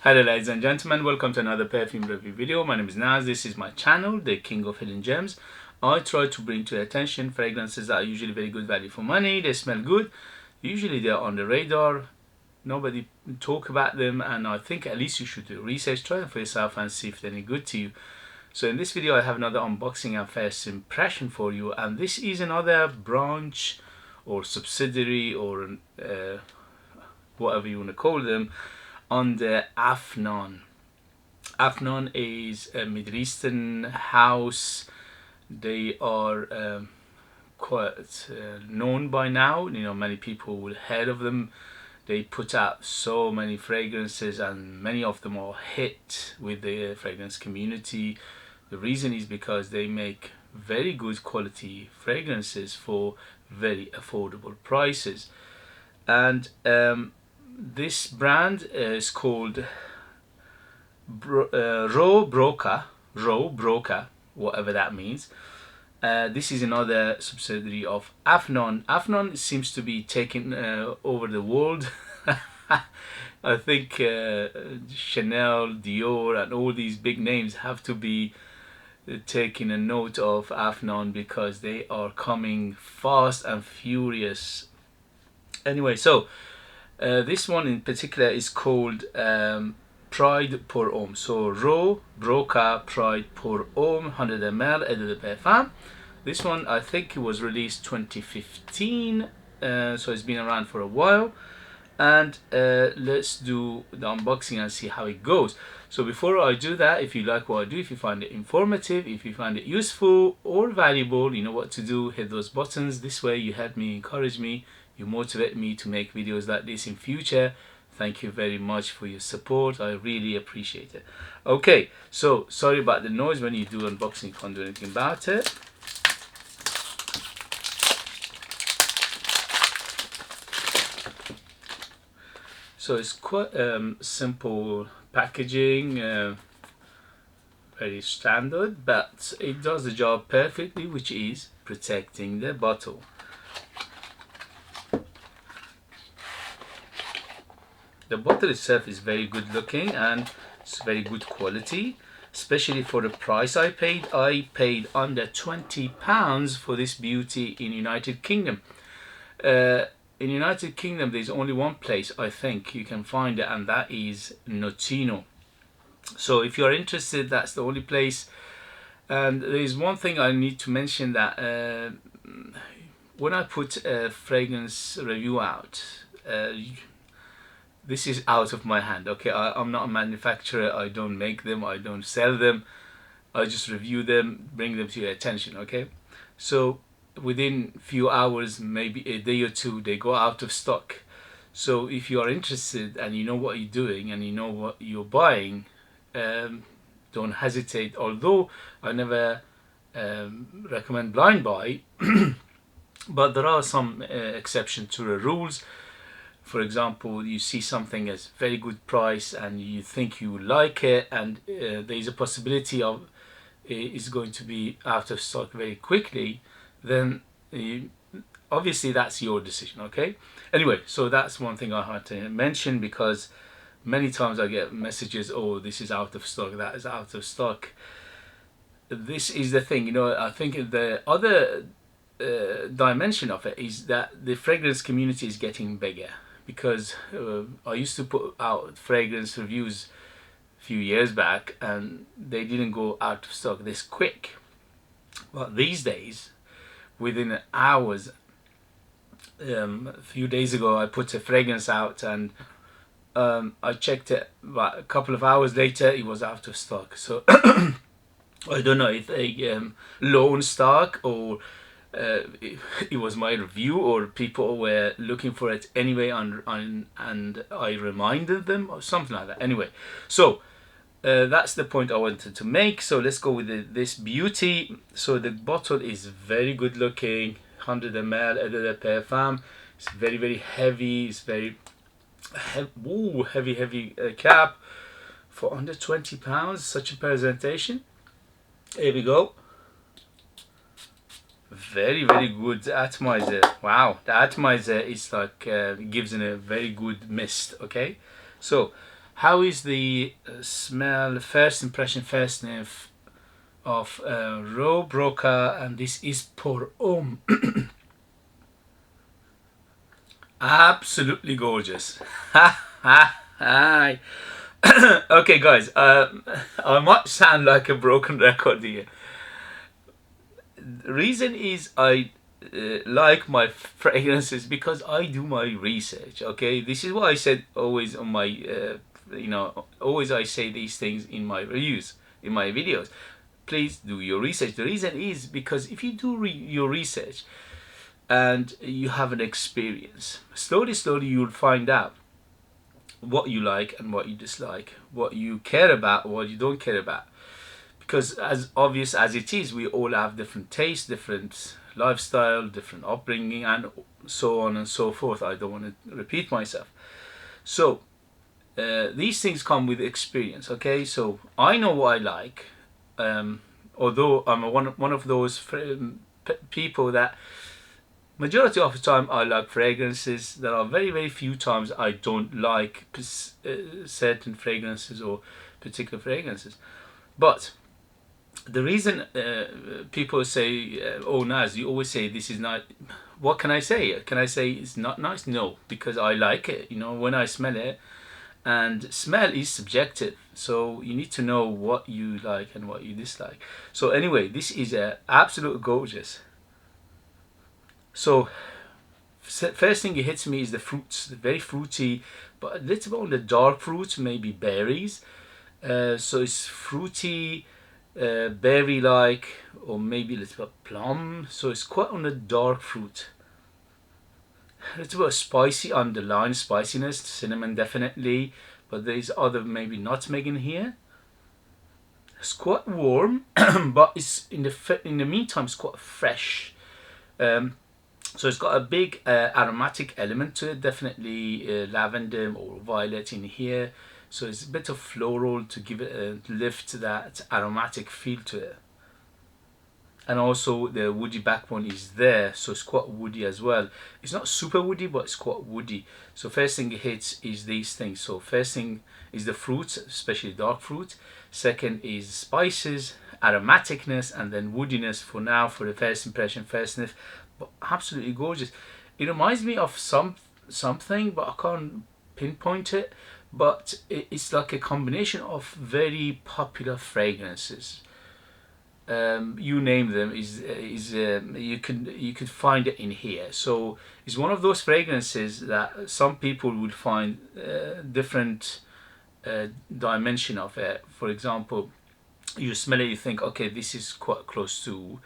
Hello ladies and gentlemen, welcome to another perfume review video. My name is Naz. This is my channel, the King of Hidden Gems. I try to bring to your attention fragrances that are usually very good value for money. They smell good. Usually they're on the radar. Nobody talk about them, and I think at least you should do research, try them for yourself and see if they're any good to you. So in this video I have another unboxing and first impression for you, and this is another branch or subsidiary or whatever you want to call them under Afnan. Afnan is a Middle Eastern house. They are quite known by now. You know, many people will heard of them. They put out so many fragrances, and many of them are hit with the fragrance community. The reason is because they make very good quality fragrances for very affordable prices. And this brand is called Rue Broca, whatever that means. This is another subsidiary of Afnan. Afnan seems to be taking over the world. I think Chanel, Dior, and all these big names have to be taking a note of Afnan because they are coming fast and furious. Anyway, so this one in particular is called Pride pour Homme. So Rue Broca Pride pour Homme 100 ml Eau de Perfume. This one I think it was released 2015, so it's been around for a while. And let's do the unboxing and see how it goes. So before I do that, if you like what I do, if you find it informative, if you find it useful or valuable, you know what to do. Hit those buttons. This way you help me, encourage me, you motivate me to make videos like this in future. Thank you very much for your support. I really appreciate it. Okay, so sorry about the noise. When you do unboxing, you can't do anything about it. So it's quite simple packaging, very standard, but it does the job perfectly, which is protecting the bottle. The bottle itself is very good looking and it's very good quality, especially for the price I paid. I paid under £20 for this beauty in United Kingdom. In United Kingdom there's only one place I think you can find it, and that is Notino. So if you're interested, that's the only place. And there's one thing I need to mention, that when I put a fragrance review out, this is out of my hand, okay? I'm not a manufacturer. I don't make them, I don't sell them. I just review them, bring them to your attention, okay? So within few hours, maybe a day or two, they go out of stock. So if you are interested and you know what you're doing and you know what you're buying, don't hesitate. Although I never recommend blind buy, but there are some exceptions to the rules. For example, you see something as very good price and you think you like it, and there is a possibility of it's going to be out of stock very quickly, then obviously that's your decision, okay? Anyway, so that's one thing I had to mention, because many times I get messages, oh, this is out of stock, that is out of stock. This is the thing, you know. I think the other dimension of it is that the fragrance community is getting bigger, because I used to put out fragrance reviews a few years back and they didn't go out of stock this quick. But these days, within hours, a few days ago I put a fragrance out and I checked it, but a couple of hours later it was out of stock. So I don't know if they low stock, or it was my review, or people were looking for it anyway and I reminded them, or something like that. Anyway, so that's the point I wanted to make. So let's go with this beauty. So the bottle is very good looking, 100 ml Eau de Perfume. It's very, very heavy. It's very heavy cap for under £20. Such a presentation. Here we go. Very, very good atomizer. Wow, the atomizer is like gives in a very good mist. Okay, so How is the smell, first impression, first sniff of Rue Broca, and this is for Homme. Absolutely gorgeous. Hi. Okay, guys, I might sound like a broken record here. The reason is I like my fragrances because I do my research. Okay, this is what I said always on my, always I say these things in my reviews, in my videos. Please do your research. The reason is because if you do your research and you have an experience, slowly you'll find out what you like and what you dislike, what you care about, what you don't care about. Because as obvious as it is, we all have different tastes, different lifestyle, different upbringing, and so on and so forth. I don't want to repeat myself. So these things come with experience. Okay, so I know what I like. Although I'm one of those people that majority of the time I like fragrances. There are very few times I don't like certain fragrances or particular fragrances. But the reason people say, "Oh, Naz, you always say this is not." What can I say? Can I say it's not nice? No, because I like it. You know, when I smell it, and smell is subjective. So you need to know what you like and what you dislike. So anyway, this is absolute gorgeous. So first thing it hits me is the fruits, very fruity, but a little bit on the dark fruits, maybe berries. So it's fruity, berry-like, or maybe a little bit plum. So it's quite on the dark fruit. A little bit of spicy underlying spiciness, cinnamon definitely, but there's other maybe nutmeg in here. It's quite warm, but it's in the meantime it's quite fresh. So it's got a big aromatic element to it, definitely lavender or violet in here. So it's a bit of floral to give it a lift, that aromatic feel to it. And also the woody backbone is there, so it's quite woody as well. It's not super woody, but it's quite woody. So first thing it hits is these things. So first thing is the fruits, especially dark fruit. Second is spices, aromaticness, and then woodiness for now, for the first impression, first sniff. But absolutely gorgeous. It reminds me of something, but I can't pinpoint it. But it's like a combination of very popular fragrances. You name them, you could find it in here. So it's one of those fragrances that some people would find different dimension of it. For example, you smell it, you think, okay, this is quite close to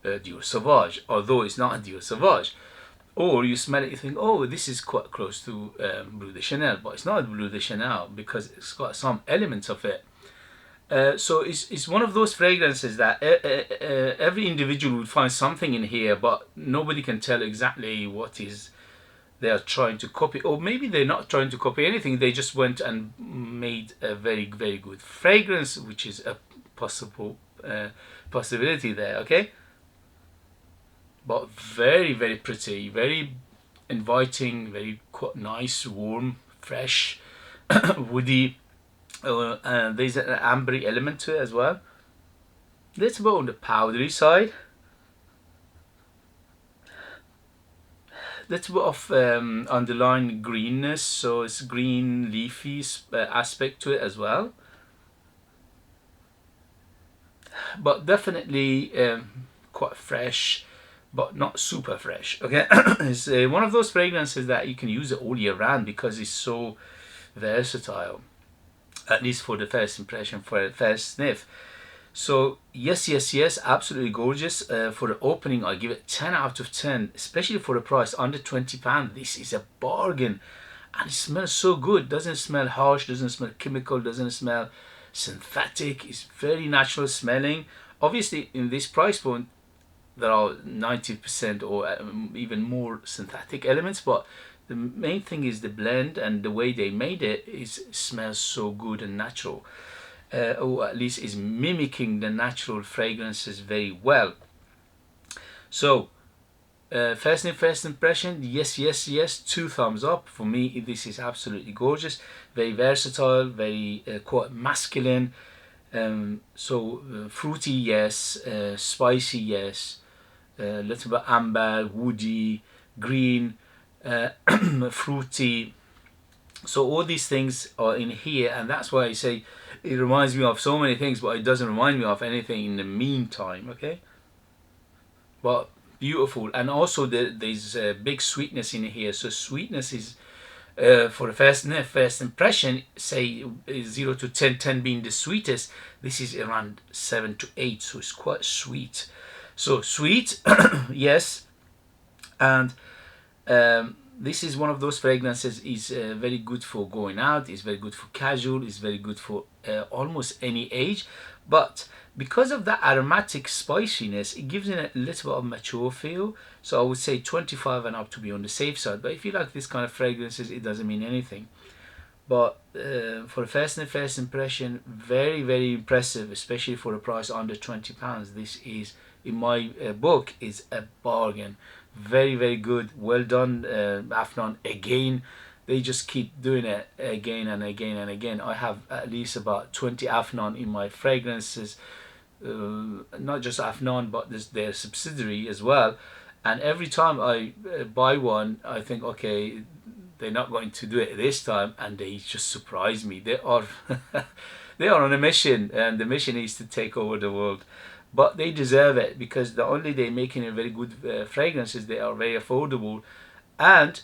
Dior Sauvage, although it's not Dior Sauvage. Or you smell it, you think, oh, this is quite close to Bleu de Chanel, but it's not Bleu de Chanel because it's got some elements of it. So it's one of those fragrances that every individual would find something in here, but nobody can tell exactly what is they are trying to copy. Or maybe they're not trying to copy anything, they just went and made a very good fragrance, which is a possibility there, okay? But very pretty, very inviting, very quite nice, warm, fresh, woody. There's an ambery element to it as well. Little bit on the powdery side. Little bit of underlying greenness, so it's green leafy aspect to it as well. But definitely quite fresh, but not super fresh. Okay, it's one of those fragrances that you can use it all year round because it's so versatile. At least for the first impression, for the first sniff. So yes, absolutely gorgeous. For the opening, I give it 10 out of 10, especially for the price, under £20. This is a bargain, and it smells so good. Doesn't smell harsh, doesn't smell chemical, doesn't smell synthetic. It's very natural smelling. Obviously, in this price point, there are 90% or even more synthetic elements, but the main thing is the blend, and the way they made it smells so good and natural, or at least is mimicking the natural fragrances very well. So First impression, yes, yes, yes, 2 thumbs up. For me, this is absolutely gorgeous, very versatile, very quite masculine. Fruity, yes, spicy, yes, a little bit amber, woody, green, fruity. So all these things are in here, and that's why I say it reminds me of so many things, but it doesn't remind me of anything in the meantime. Okay, but beautiful. And also there's a big sweetness in here. So sweetness is for the first impression, say 0 to 10, 10 being the sweetest, this is around 7 to 8, so it's quite sweet. So sweet, yes. And this is one of those fragrances is very good for going out, it's very good for casual, it's very good for almost any age. But because of that aromatic spiciness, it gives it a little bit of mature feel. So I would say 25 and up to be on the safe side. But if you like this kind of fragrances, it doesn't mean anything. But for the first impression, very, very impressive, especially for a price under £20. This is, in my book, is a bargain. Very, very good. Well done, Afnan. Again, they just keep doing it again and again and again. I have at least about 20 Afnan in my fragrances. Not just Afnan, but their subsidiary as well. And every time I buy one, I think, okay, they're not going to do it this time, and they just surprise me. They are they are on a mission, and the mission is to take over the world. But they deserve it, because not only they're making a very good fragrances, they are very affordable, and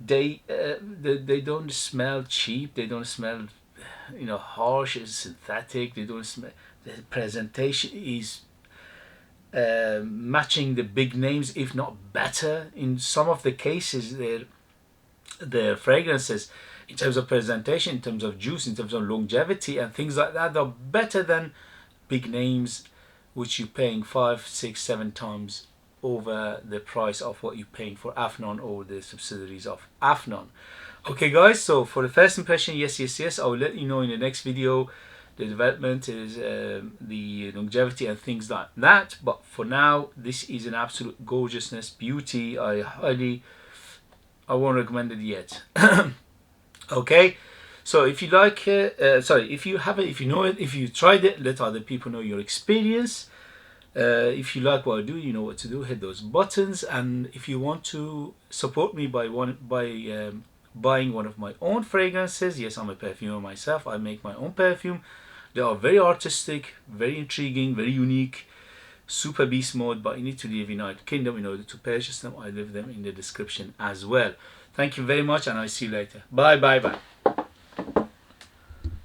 they don't smell cheap. They don't smell harsh and synthetic. They don't smell. The presentation is matching the big names, if not better. In some of the cases, their fragrances, in terms of presentation, in terms of juice, in terms of longevity and things like that, are better than big names, which you're paying 5, 6, 7 times over the price of what you're paying for Afnan or the subsidiaries of Afnan. Okay guys, so for the first impression, yes, yes, yes, I will let you know in the next video the development is the longevity and things like that. But for now, this is an absolute gorgeousness, beauty. I won't recommend it yet. Okay, so if you like if you have it, if you know it, if you tried it, let other people know your experience. If you like what I do, you know what to do. Hit those buttons. And if you want to support me by buying one of my own fragrances, yes, I'm a perfumer myself. I make my own perfume. They are very artistic, very intriguing, very unique, super beast mode, but you need to live in United Kingdom in order to purchase them. I leave them in the description as well. Thank you very much, and I'll see you later. Bye, bye, bye.